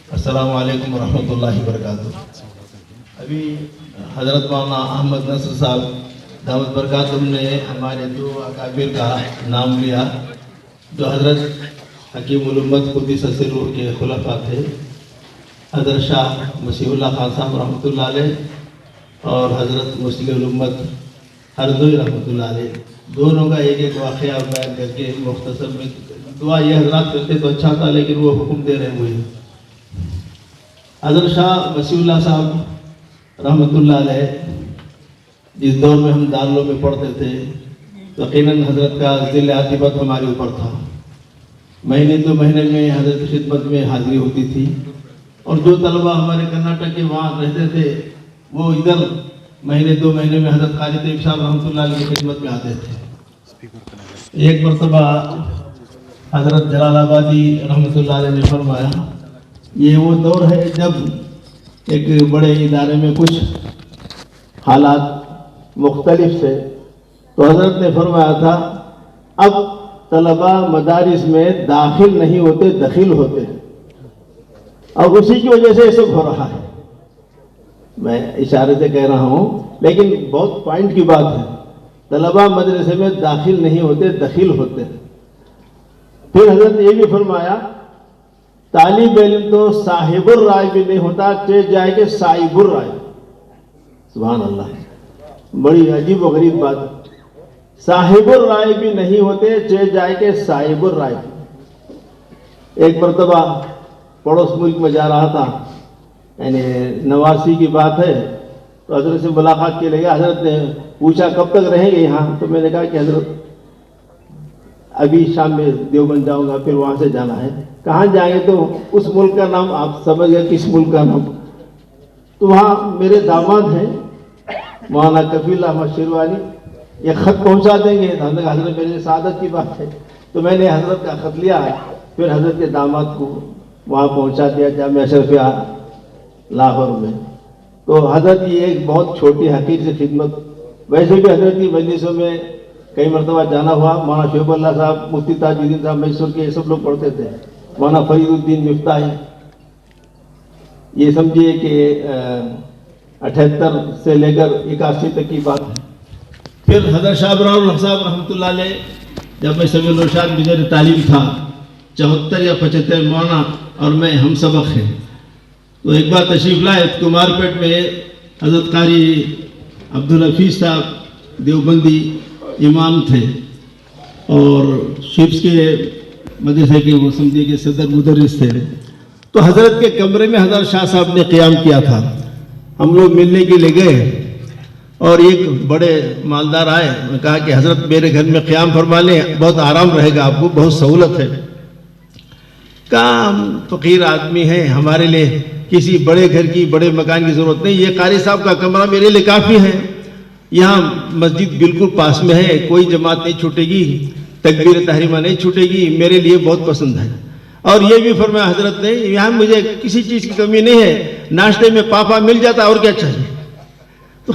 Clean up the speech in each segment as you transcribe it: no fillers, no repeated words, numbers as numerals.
السلام علیکم ورحمۃ اللہ وبرکاتہ۔ ابھی حضرت مولانا احمد نصر صاحب دعوت برکاتہم نے ہمارے دو اکابر کا نام لیا جو حضرت حکیم الامت قدس سرہ کے خلفاء تھے، حضرت شاہ مسیح اللہ خان صاحب رحمۃ اللہ علیہ اور حضرت مسیح الامت ہردوئی رحمۃ اللہ علیہ۔ دونوں کا ایک ایک واقعہ بیان کر کے مختصر میں دعا یہ حضرات کرتے تو اچھا تھا، لیکن وہ حکم دے رہے ہوئے۔ حضرت شاہ مسیح اللہ صاحب رحمۃ اللہ علیہ جس دور میں ہم دارالعلوم میں پڑھتے تھے، یقیناً حضرت کا ذل عاطفت ہمارے اوپر تھا۔ مہینے دو مہینے میں حضرت کی خدمت میں حاضری ہوتی تھی، اور جو طلبہ ہمارے کرناٹک کے وہاں رہتے تھے وہ ادھر مہینے دو مہینے میں حضرت قاری طیب صاحب رحمۃ اللہ علیہ کی خدمت میں آتے تھے۔ ایک مرتبہ حضرت جلال آبادی رحمۃ اللہ علیہ نے فرمایا، یہ وہ دور ہے جب ایک بڑے ادارے میں کچھ حالات مختلف تھے، تو حضرت نے فرمایا تھا اب طلبہ مدارس میں داخل نہیں ہوتے، دخیل ہوتے ہیں، اور اسی کی وجہ سے یہ سب ہو رہا ہے۔ میں اشارے سے کہہ رہا ہوں، لیکن بہت پوائنٹ کی بات ہے۔ طلبہ مدرسے میں داخل نہیں ہوتے، دخیل ہوتے ہیں۔ پھر حضرت نے یہ بھی فرمایا طالب علم تو صاحب الرائے بھی نہیں ہوتا، چہ جائے کہ صاحب الرائے۔ سبحان اللہ، بڑی عجیب و غریب بات۔ صاحب الرائے بھی نہیں ہوتے، چہ جائے کہ صاحب الرائے۔ ایک مرتبہ پڑوس ملک میں جا رہا تھا، یعنی نواسی کی بات ہے، تو حضرت سے ملاقات کے لیے حضرت نے پوچھا کب تک رہیں گے یہاں؟ تو میں نے کہا کہ حضرت ابھی شام میں دیوبند جاؤں گا، پھر وہاں سے جانا ہے۔ کہاں جائیں گے؟ تو اس ملک کا نام آپ سمجھ گئے کس ملک کا نام۔ تو وہاں میرے داماد ہیں مولانا کفیل احمد شیروانی، یہ خط پہنچا دیں گے۔ حضرت میرے سعادت کی بات ہے، تو میں نے حضرت کا خط لیا، پھر حضرت کے داماد کو وہاں پہنچا دیا جامعہ اشرفیہ لاہور میں۔ تو حضرت کی ایک بہت چھوٹی حقیر سے خدمت، ویسے بھی حضرت کی مجلسوں میں کئی مرتبہ جانا ہوا۔ مولانا شعیب اللہ صاحب، مفتی تاج الدین صاحب میسور کے، یہ سب لوگ پڑھتے تھے۔ مولانا فرید الدین مفتاحی، یہ سمجھیے کہ 78 سے لے کر 81 تک کی بات ہے۔ پھر حضرت شاہ ابرار الحق صاحب رحمۃ اللہ علیہ، جب میں سبیل الرشاد بجر تعلیم تھا، 74 یا 75 مولانا اور میں ہم سبق ہیں، تو ایک بار تشریف لائے کمار پیٹ میں۔ حضرت قاری عبدالحفیظ صاحب دیوبندی امام تھے، اور شیپس کے مدرسے کے وہ سمجھے کہ صدر مدرس تھے۔ تو حضرت کے کمرے میں حضرت شاہ صاحب نے قیام کیا تھا۔ ہم لوگ ملنے کے لیے گئے، اور ایک بڑے مالدار آئے، انہوں نے کہا کہ حضرت میرے گھر میں قیام فرما لیں، بہت آرام رہے گا آپ کو، بہت سہولت ہے۔ کہا ہم فقیر آدمی ہیں، ہمارے لیے کسی بڑے گھر کی، بڑے مکان کی ضرورت نہیں، یہ قاری صاحب کا کمرہ میرے لیے کافی ہے۔ یہاں مسجد بالکل پاس میں ہے، کوئی جماعت نہیں چھوٹے گی، تکبیر تحریمہ نہیں چھوٹے گی، میرے لیے بہت پسند ہے۔ اور یہ بھی فرمایا حضرت نے یہاں مجھے کسی چیز کی کمی نہیں ہے، ناشتے میں پاپا مل جاتا اور کیا چاہیے۔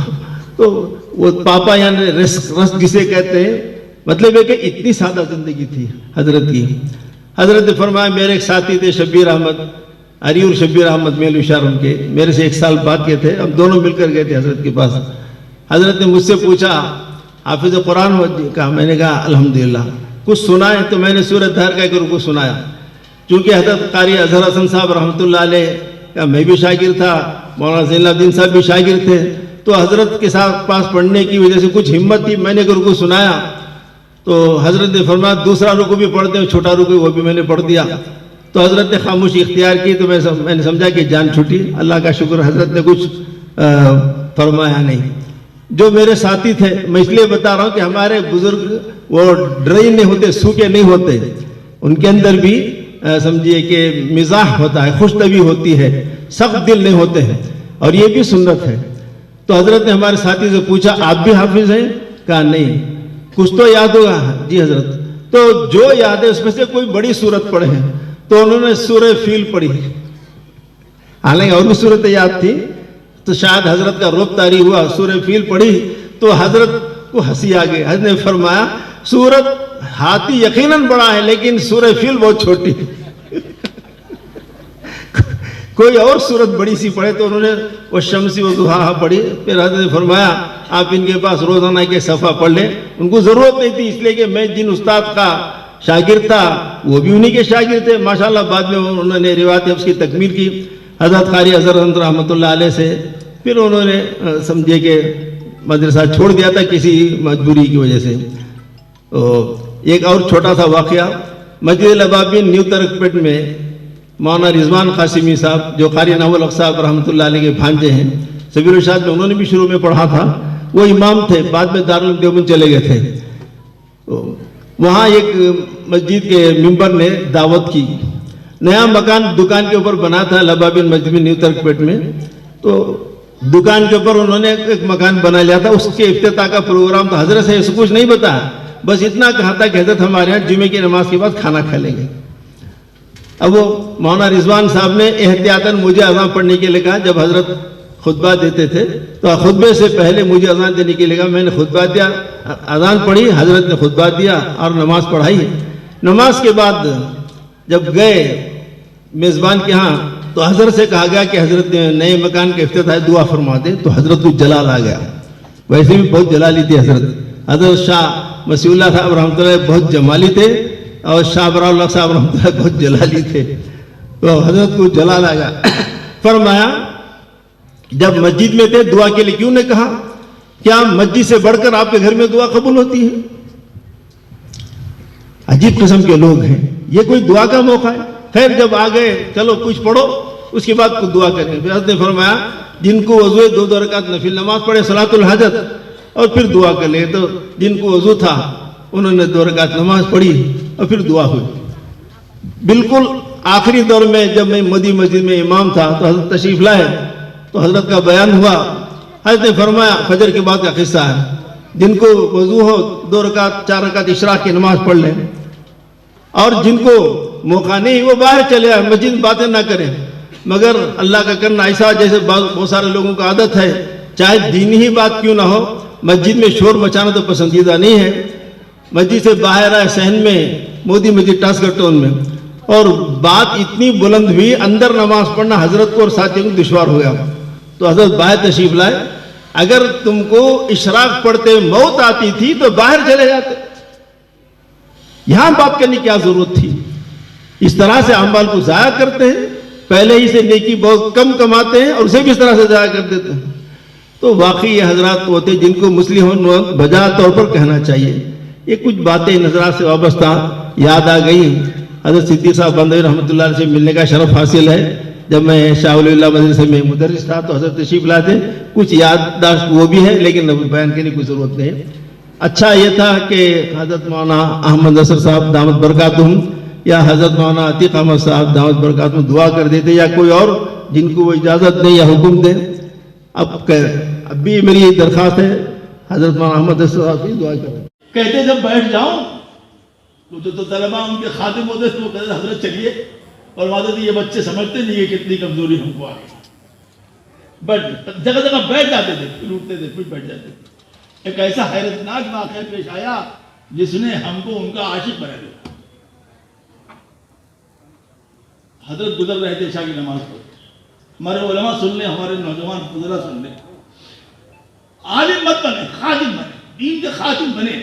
تو وہ پاپا یعنی رزق جسے کہتے ہیں، مطلب ہے کہ اتنی سادہ زندگی تھی حضرت کی۔ حضرت نے فرمایا میرے ایک ساتھی تھے شبیر احمد، عریور شبیر احمد میل اشارم کے، میرے سے 1 سال بعد کے تھے، ہم دونوں مل کر گئے تھے حضرت کے پاس۔ حضرت نے مجھ سے پوچھا حافظ قرآن ہو؟ کہا، میں نے کہا الحمدللہ۔ کچھ سنائے؟ تو میں نے سورۃ دہر کا ایک رکوع سنایا۔ چونکہ حضرت قاری اظہر حسن صاحب رحمۃ اللہ علیہ کا میں بھی شاگرد تھا، مولانا زین الدین صاحب بھی شاگرد تھے، تو حضرت کے ساتھ پاس پڑھنے کی وجہ سے کچھ ہمت تھی، میں نے ایک رکوع سنایا، تو حضرت نے فرمایا دوسرا رکوع بھی پڑھ دیں، چھوٹا رکوع وہ بھی میں نے پڑھ دیا۔ تو حضرت نے خاموشی اختیار کی، تو میں نے سمجھا کہ جان چھوٹی، اللہ کا شکر حضرت نے کچھ فرمایا نہیں۔ جو میرے ساتھی تھے، میں اس لیے بتا رہا ہوں کہ ہمارے بزرگ وہ ڈرائی نہیں ہوتے، سوکھے نہیں ہوتے، ان کے اندر بھی سمجھیے کہ مزاح ہوتا ہے، خوش طبعی ہوتی ہے، سخت دل نہیں ہوتے ہیں، اور یہ بھی سنت ہے۔ تو حضرت نے ہمارے ساتھی سے پوچھا آپ بھی حافظ ہیں؟ کہا نہیں۔ کچھ تو یاد ہوگا؟ جی حضرت۔ تو جو یاد ہے اس میں سے کوئی بڑی سورت پڑھے ہیں، تو انہوں نے سورہ فیل پڑھی، حالانکہ اور بھی صورتیں یاد تھی، تو شاید حضرت کا رعب طاری ہوا، سورہ فیل پڑھی تو حضرت کو ہنسی آ گئی۔ حضرت نے فرمایا سورت ہاتھی یقیناً بڑا ہے، لیکن سورہ فیل بہت چھوٹی ہے۔ کوئی اور صورت بڑی سی پڑھے تو انہوں نے وہ شمسی و ضحیٰ پڑھی. پھر حضرت نے فرمایا آپ ان کے پاس روزانہ کے صفحہ پڑھ لیں. ان کو ضرورت نہیں تھی، اس لیے کہ میں جن استاد کا شاگرد تھا وہ بھی انہی کے شاگرد تھے. ماشاءاللہ بعد میں انہوں نے روایت اس کی تکمیل کی حضرت قاری اظہر رحمۃ اللہ علیہ سے. پھر انہوں نے سمجھے کہ مدرسہ چھوڑ دیا تھا کسی مجبوری کی وجہ سے. ایک اور چھوٹا سا واقعہ، مسجد الابابین نیو ترک پیٹ میں مولانا رضوان قاسمی صاحب جو قاری ناول حق صاحب رحمۃ اللہ علیہ کے بھانجے ہیں، سبیل الرشاد میں انہوں نے بھی شروع میں پڑھا تھا. وہ امام تھے، بعد میں دارالعلوم دیوبند چلے گئے تھے. وہاں ایک مسجد کے ممبر نے دعوت کی. نیا مکان دکان کے اوپر بنا تھا الابابین مسجد میں نیو ترک پیٹ میں. تو دکان کے اوپر انہوں نے ایک مکان بنا لیا تھا. اس کے افتتاح کا پروگرام تھا. حضرت سے ایسا کچھ نہیں بتایا، بس اتنا کہا تھا کہ حضرت ہمارے یہاں جمعے کی نماز کے بعد کھانا کھا لیں گے. اب وہ مولانا رضوان صاحب نے احتیاطاً مجھے اذان پڑھنے کے لیے کہا. جب حضرت خطبہ دیتے تھے تو خطبے سے پہلے مجھے اذان دینے کے لیے کہا. میں نے خطبہ دیا، اذان پڑھی، حضرت نے خطبہ دیا اور نماز پڑھائی. نماز کے بعد جب گئے میزبان کے ہاں تو حضرت سے کہا گیا کہ حضرت نے نئے مکان کے افتتاح دعا فرما دے. تو حضرت کو جلال آ گیا. ویسے بھی بہت جلالی تھے حضرت. حضرت شاہ مسیح اللہ صاحب رحمۃ اللہ بہت جمالی تھے اور شاہ برا اللہ صاحب رحمۃ اللہ بہت جلالی تھے. تو حضرت کو جلال آ گیا. فرمایا جب مسجد میں تھے دعا کے لیے کیوں نے کہا؟ کیا مسجد سے بڑھ کر آپ کے گھر میں دعا قبول ہوتی ہے؟ عجیب قسم کے لوگ ہیں. یہ کوئی دعا کا موقع ہے؟ خیر جب آ گئے چلو کچھ پڑھو، اس کے بعد کچھ دعا کریں. پھر حضرت نے فرمایا جن کو وضو ہے 2 رکعت نفل نماز پڑھے صلاۃ الحاجت اور پھر دعا کر لیں. تو جن کو وضو تھا انہوں نے 2 رکعت نماز پڑھی اور پھر دعا ہوئی. بالکل آخری دور میں جب میں مودی مسجد میں امام تھا تو حضرت تشریف لائے تو حضرت کا بیان ہوا. حضرت نے فرمایا فجر کے بعد کا قصہ ہے، جن کو وضو ہو 2 رکعت 4 رکعت اشراق کی نماز پڑھ لیں، اور جن کو موقع نہیں وہ باہر چلے آئے، مسجد میں باتیں نہ کریں. مگر اللہ کا کرنا ایسا جیسے بہت سارے لوگوں کا عادت ہے، چاہے دینی ہی بات کیوں نہ ہو، مسجد میں شور مچانا تو پسندیدہ نہیں ہے. مسجد سے باہر آئے صحن میں مودی مسجد ٹاسکر ٹون میں، اور بات اتنی بلند ہوئی اندر نماز پڑھنا حضرت کو اور ساتھیوں کو دشوار ہو گیا. تو حضرت باہر تشریف لائے. اگر تم کو اشراق پڑھتے موت آتی تھی تو باہر چلے جاتے، یہاں بات کرنے کی کیا ضرورت تھی؟ اس طرح سے اعمال کو ضائع کرتے ہیں. پہلے ہی سے نیکی بہت کم کماتے ہیں اور اسے بھی اس طرح سے ضائع کر دیتے ہیں. تو واقعی یہ حضرات ہوتے جن کو مسلموں بجا طور پر کہنا چاہیے. یہ کچھ باتیں نظرات سے وابستہ یاد آ گئی. حضرت صدیق صاحب بندوی رحمۃ اللہ علیہ سے ملنے کا شرف حاصل ہے. جب میں شاہ ولی اللہ مدرسے میں مدرس تھا تو حضرت تشریف لاتے، کچھ یادداشت وہ بھی ہے لیکن بیان کرنے کی ضرورت نہیں. اچھا یہ تھا کہ حضرت مولانا احمد نصر صاحب دامت برکاتہم یا حضرت مولانا عتیق احمد صاحب دامت برکاتہم دعا کر دیتے، یا کوئی اور جن کو وہ اجازت دیں یا حکم دیں. اب بھی میری درخواست ہے حضرت مولانا احمد نصر صاحب کی دعا کریں. کہتے جب بیٹھ جاؤں تو طلباء ان کے خادم ہوتے تو وہ کہتے حضرت چلیے، اور وعدہ یہ بچے سمجھتے نہیں کہ کتنی کمزوری ہم کو آ گئی. بٹ جگہ جگہ بیٹھ جاتے تھے، پھر اٹھتے تھے، پھر بیٹھ جاتے تھے. ایک ایسا حیرتناک واقعہ پیش آیا جس نے ہم کو ان کا عاشق بنا دیا. حضرت گزر رہے تھے عشاء کی نماز پر. ہمارے علماء سن لیں، ہمارے نوجوان فضلاء سن لیں. عالم مت بنے، خادم بنے، دین کے خادم بنے.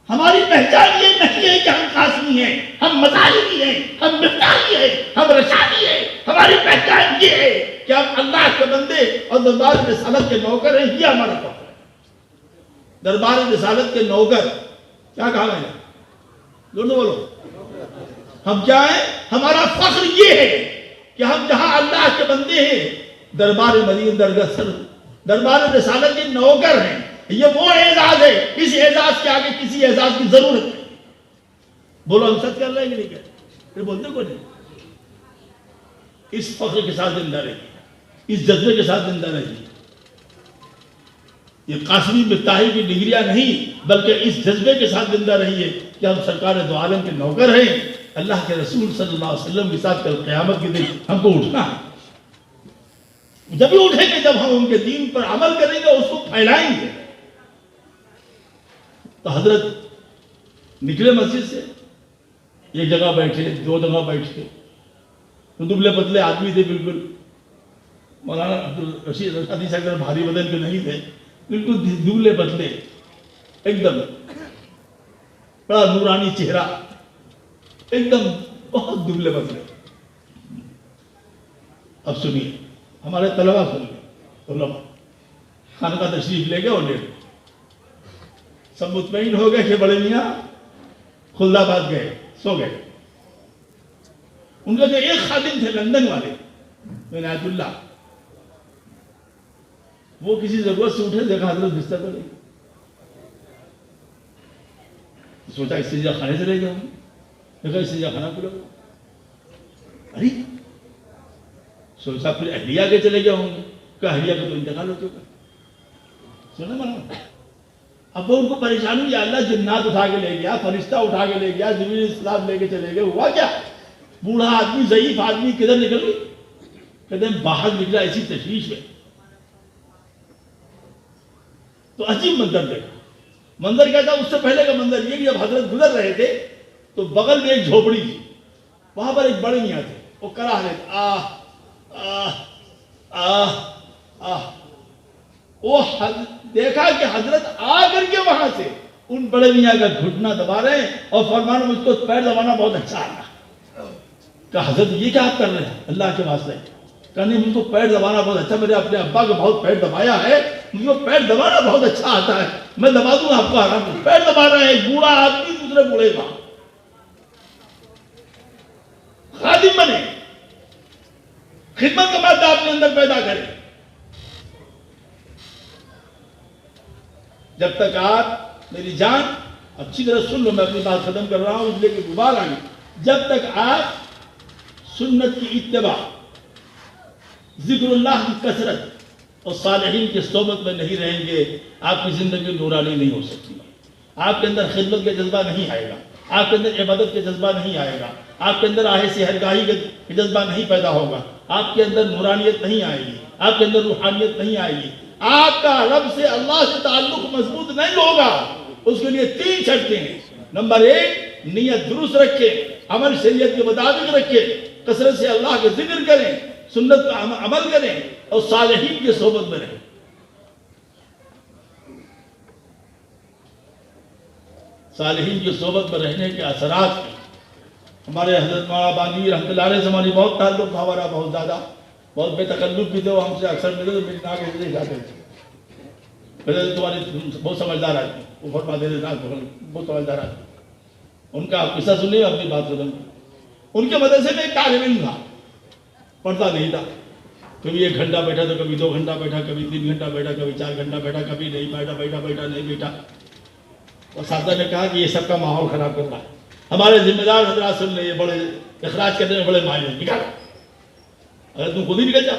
ہماری پہچان یہ نہیں ہے کہ ہم قاسمی ہیں، ہم مطالبی ہیں، ہم مفتاحی ہیں، ہم رشادی ہیں. ہماری پہچان یہ ہے کہ ہم اللہ کے بندے اور دربار رسالت کے نوکر ہیں. یہ ہمارا فخر ہے. دربار رسالت کے نوکر کیا کہا میں نے؟ دونوں بولو. ہم کیا ہیں؟ ہمارا فخر یہ ہے کہ ہم جہاں اللہ کے بندے ہیں، دربار مدینہ دربار رسالت کے نوکر ہیں. یہ وہ اعزاز ہے، اس اعزاز کے آگے کسی اعزاز کی ضرورت نہیں. بولو ہم سچ کر رہے ہیں کہ نہیں کہتے؟ پھر بولتے کو نہیں. اس فخر کے ساتھ زندہ رہیے، اس جذبے کے ساتھ زندہ رہیے. یہ قاسمی مفتاحی کی ڈگریاں نہیں بلکہ اس جذبے کے ساتھ زندہ رہیے کہ ہم سرکار دو عالم کے نوکر ہیں. اللہ کے رسول صلی اللہ علیہ وسلم کے ساتھ کل قیامت کے دن ہم کو اٹھنا ہے. جب بھی اٹھیں گے جب ہم ان کے دین پر عمل کریں گے، اس کو پھیلائیں گے. تو حضرت نکلے مسجد سے، ایک جگہ بیٹھے، 2 جگہ بیٹھے. تو دبلے پتلے آدمی تھے بالکل، مولانا عبدالرشید رشادی صاحب بھاری بدن کے نہیں تھے، بالکل دبلے پتلے، ایک دم بڑا نورانی چہرہ، ایک دم بہت دبلے پتلے. اب سنیے ہمارے طلبہ سنیے، علماء خانہ کا تشریف لے گئے اور لے گئے، سب مطمئن ہو گئے کہ بڑے میاں خلد آباد گئے، سو گئے. ان کا جو ایک خادم تھے لندن والے عنایت اللہ، وہ کسی ضرورت سے اٹھے، دیکھا حضرت بستر پر نہیں، سوچا استنجا خانے سے لے گئے ہوں، دیکھا استنجا خانہ کھلا ہوا، ارے سوچا پھر اہلیہ کے چلے گئے ہوں گے، کہ اہلیہ کا تو انتقال ہو چکا. سنا مانا اب وہ ان کو پریشان ہوئی، یا اللہ جنات اٹھا کے لے گیا، فرشتہ اٹھا کے لے گیا، جبریل السلام لے کے چلے گئے، ہوا کیا؟ بوڑھا آدمی ضعیف آدمی کدھر نکل گئی؟ کہتے ہیں باہر نکلا ایسی تشویش میں. تو عجیب منظر دیکھا. منظر کیا تھا؟ اس سے پہلے کا منظر یہ کہ جب حضرت گزر رہے تھے تو بغل میں ایک جھوپڑی تھی، وہاں پر ایک بڑے میاں تھے، وہ کرا رہے تھے، آہ آہ آہ آہ. وہ دیکھا کہ حضرت آ کر کے وہاں سے ان بڑے میاں کا گھٹنا دبا رہے ہیں اور فرمانا مجھ کو پیر دبانا بہت اچھا آتا. کہ حضرت یہ کیا آپ کر رہے ہیں اللہ کے واسطے؟ کہنے مجھ کو پیر دبانا بہت اچھا، میرے اپنے ابا کو بہت پیر دبایا ہے، مجھ کو پیر دبانا بہت اچھا آتا ہے، میں دبا دوں گا آپ کو آرام سے. پیر دبا رہے ہیں ایک بوڑھا آدمی دوسرے بوڑھے کا. خادم بنے، خدمت کا مادہ اپنے اندر پیدا کرے. جب تک آپ میری جان اچھی طرح سن لو، میں اپنی بات ختم کر رہا ہوں اس لیے کہ غبار آئیں، جب تک آپ سنت کی اتباع، ذکر اللہ کی کثرت اور صالحین کی صحبت میں نہیں رہیں گے، آپ کی زندگی نورانی نہیں ہو سکتی. آپ کے اندر خدمت کا جذبہ نہیں آئے گا، آپ کے اندر عبادت کا جذبہ نہیں آئے گا، آپ کے اندر آہے سحرگاہی کا جذبہ نہیں پیدا ہوگا، آپ کے اندر نورانیت نہیں آئے گی، آپ کے اندر روحانیت نہیں آئے گی. آپ کا رب سے اللہ سے تعلق مضبوط نہیں ہوگا. اس کے لیے 3 شرطیں ہیں. نمبر 1، نیت درست رکھیں، عمل شریعت کے مطابق رکھیں، کثرت سے اللہ کا ذکر کریں، سنت کا عمل کریں اور صالحین کی صحبت میں رہیں. صالحین کی صحبت میں رہنے کے اثرات ہیں. ہمارے حضرت مولانا بانی رحمۃ اللہ علیہ سے ہماری بہت تعلق تھا، ہمارا بہت زیادہ، بہت بے تکلف بھی تھے. وہ ہم سے اکثر ملے تو میری ناک ایسے جاتے تھے، تمہارے بہت سمجھدار آدمی، وہ فرماتے تھے بہت سمجھدار آدمی. ان کا آپ قصہ سنیے، اپنی بات ختم. ان کے مدرسے میں ایک طالب علم تھا، پڑھتا نہیں تھا. کبھی 1 گھنٹہ بیٹھا تو کبھی 2 گھنٹہ بیٹھا، کبھی 3 گھنٹہ بیٹھا، کبھی 4 گھنٹہ بیٹھا، کبھی نہیں بیٹھا نہیں بیٹھا. اور اساتذہ نے کہا کہ یہ سب کا ماحول خراب کر رہا ہے، ہمارے ذمہ دار حضرات سن لیں، یہ بڑے اخراج کرنے میں بڑے ماہر ہیں، نکالو. اگر تم خود ہی نکل جاؤ،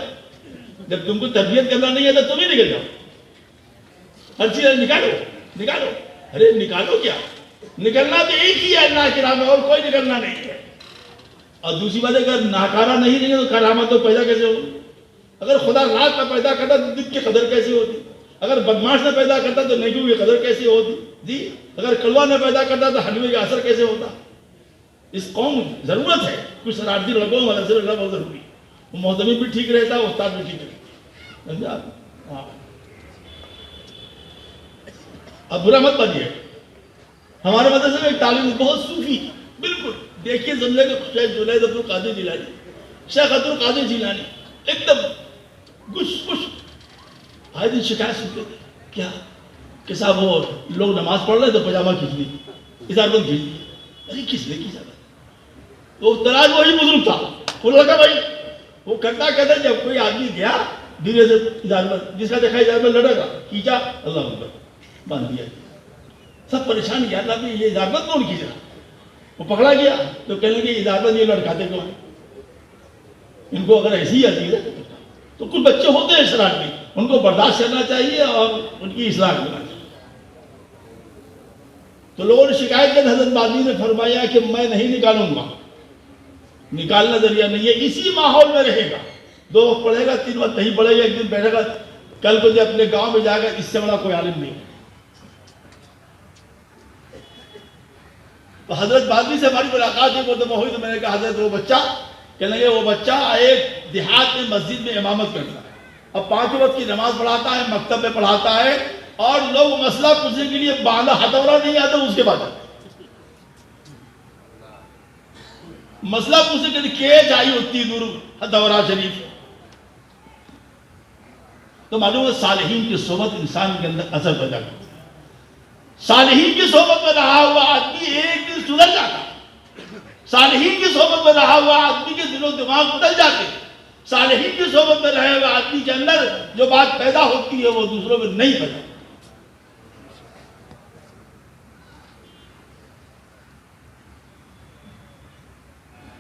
جب تم کو تربیت کرنا نہیں ہے تو تم ہی نکل جاؤ، ہر چیز نکالو. ارے نکالو کیا، نکلنا تو ایک ہی ہے اللہ کے راہ میں، اور کوئی نکلنا نہیں ہے. اور دوسری بات ہے کہ ناکارہ نہیں ہے تو کرامت تو پیدا کیسے ہوگی؟ اگر خدا رات میں پیدا کرتا تو دن کی قدر کیسی ہوتی؟ اگر بدماش نے پیدا کرتا تو نیکی کی قدر کیسی ہوتی؟ جی اگر کلوا نے پیدا کرتا تو حلوے کا اثر کیسے ہوتا؟ اس قوم ضرورت ہے کچھ شرارتی لڑکوں والا سے اللہ بہت ضروری ہے. وہ محتمی بھی ٹھیک رہتا ہے، استاد بھی ٹھیک رہتا ہے. سمجھا آپ؟ ہاں. اب برا مت بنیے. ہمارے مدرسے میں ایک طالب بہت صوفی، بالکل دیکھیے زملے کے شیخ جنید عبد القادر جیلانی، شیخ عبد القادر جیلانی ایک دم گش آئے دن شکایت سنتے تھے. کیا کہ صاحب وہ لوگ نماز پڑھ رہے تو پجامہ کھینچ لی، اجازت کھینچ لی. ارے کس نے کی اجازت؟ وہ دراز وہی بزرگ تھا، وہ لڑکا بھائی وہ کرتا جب کوئی آدمی گیا دھیرے سے اجازت، جس کا دیکھا اجازت لڑے گا، کھینچا اللہ اکبر باندھ دیا. سب پریشان کیا اللہ بھی یہ اجازت کون کھینچ رہا؟ وہ پکڑا گیا تو کہنے لگے اجازت یہ لڑکاتے کیوں ہیں؟ ان کو اگر ایسی ہی عزیز ہے تو کچھ بچے ہوتے ہیں شرارتی، ان کو برداشت کرنا چاہیے اور ان کی اصلاح کرنا چاہیے. تو لوگوں نے شکایت کی، حضرت بادی نے فرمایا کہ میں نہیں نکالوں گا، نکالنا ذریعہ نہیں ہے، اسی ماحول میں رہے گا. 2 وقت پڑھے گا، 3 وقت نہیں پڑھے گا، ایک دن بیٹھے گا، کل کو جب اپنے گاؤں میں جائے گا اس سے بڑا کوئی عالم نہیں. تو حضرت بادی سے ہماری ملاقات ہوئی تو میں نے کہا حضرت وہ بچہ کہنے لگے وہ بچہ ایک دیہات میں مسجد میں امامت کرتا ہے، اب 5 وقت کی نماز پڑھاتا ہے، مکتب میں پڑھاتا ہے، اور لوگ مسئلہ پوچھنے کے لیے باندھا ہتھوڑا نہیں آتا اس کے بعد مسئلہ پوچھنے کے لیے کیج آئی ہوتی دور ہتھوڑا شریف. تو معلوم ہے صالحین کی صحبت انسان کے اندر اثر پیدا کرتی ہے. صالحین کی صحبت میں رہا ہوا آدمی ایک دن سدھر جاتا ہے. صالحین کی صحبت میں رہا ہوا آدمی کے دل و دماغ بدل جاتے ہیں. صالحین کی صحبت میں رہے ہوئے آدمی کے اندر جو بات پیدا ہوتی ہے وہ دوسروں میں نہیں پیدا.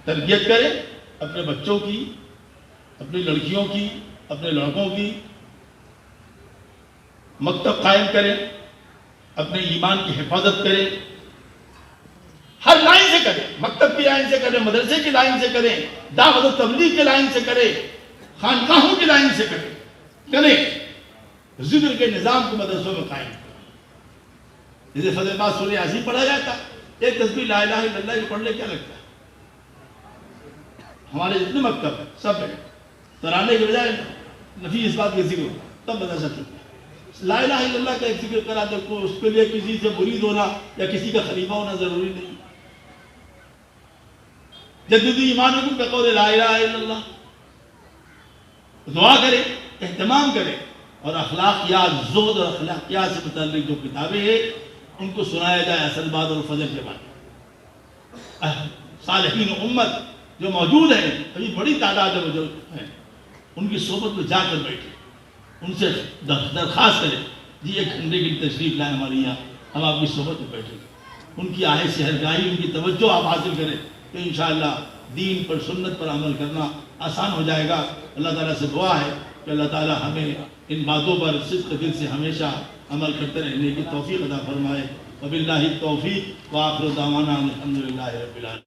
تربیت کریں اپنے بچوں کی، اپنی لڑکیوں کی، اپنے لڑکوں کی. مکتب قائم کریں، اپنے ایمان کی حفاظت کریں، ہر لائن سے کریں. مکتب کی لائن سے کریں، مدرسے کی لائن سے کریں، دعوت و تبلیغ کی لائن سے کریں، خانقاہوں کی لائن سے کریں. ذکر کے نظام کو مدرسوں میں قائم کریں. جیسے فضل بات سورہ یاسین پڑھا جاتا ہے، ایک تسبیح لا الہ الا اللہ کو پڑھ لے کیا لگتا ہے؟ ہمارے جتنے مکتب ہیں سب ہیں ترانے کے بجائے نفی اس بات کے ذکر ہوتا تب مدرسہ چلتا ہے. لا الہ الا اللہ کا ایک ذکر کرا تو اس کے لیے کسی سے مرید ہونا یا کسی کا خلیفہ ہونا ضروری نہیں. جدید ایمانکم بقول لا الہ الا اللہ. دعا کریں، اہتمام کریں، اور اخلاقیات، زہد اور اخلاقیات سے متعلق جو کتابیں ہیں ان کو سنایا جائے اصل بعد اور فجر کے بعد. صالحین امت جو موجود ہیں، ابھی بڑی تعداد میں جو ہیں، ان کی صحبت میں جا کر بیٹھے، ان سے درخواست کریں جی 1 گھنٹے کی تشریف لائیں ہمارے یہاں، ہم آپ کی صحبت میں بیٹھیں. ان کی آہ سحرگاہی، ان کی توجہ آپ حاصل کریں تو انشاءاللہ دین پر، سنت پر عمل کرنا آسان ہو جائے گا. اللہ تعالیٰ سے دعا ہے کہ اللہ تعالیٰ ہمیں ان باتوں پر صدق دل سے ہمیشہ عمل کرتے رہنے کی توفیق عطا فرمائے. وباللہ التوفیق وآخر دعوانا الحمدللہ رب العالمین.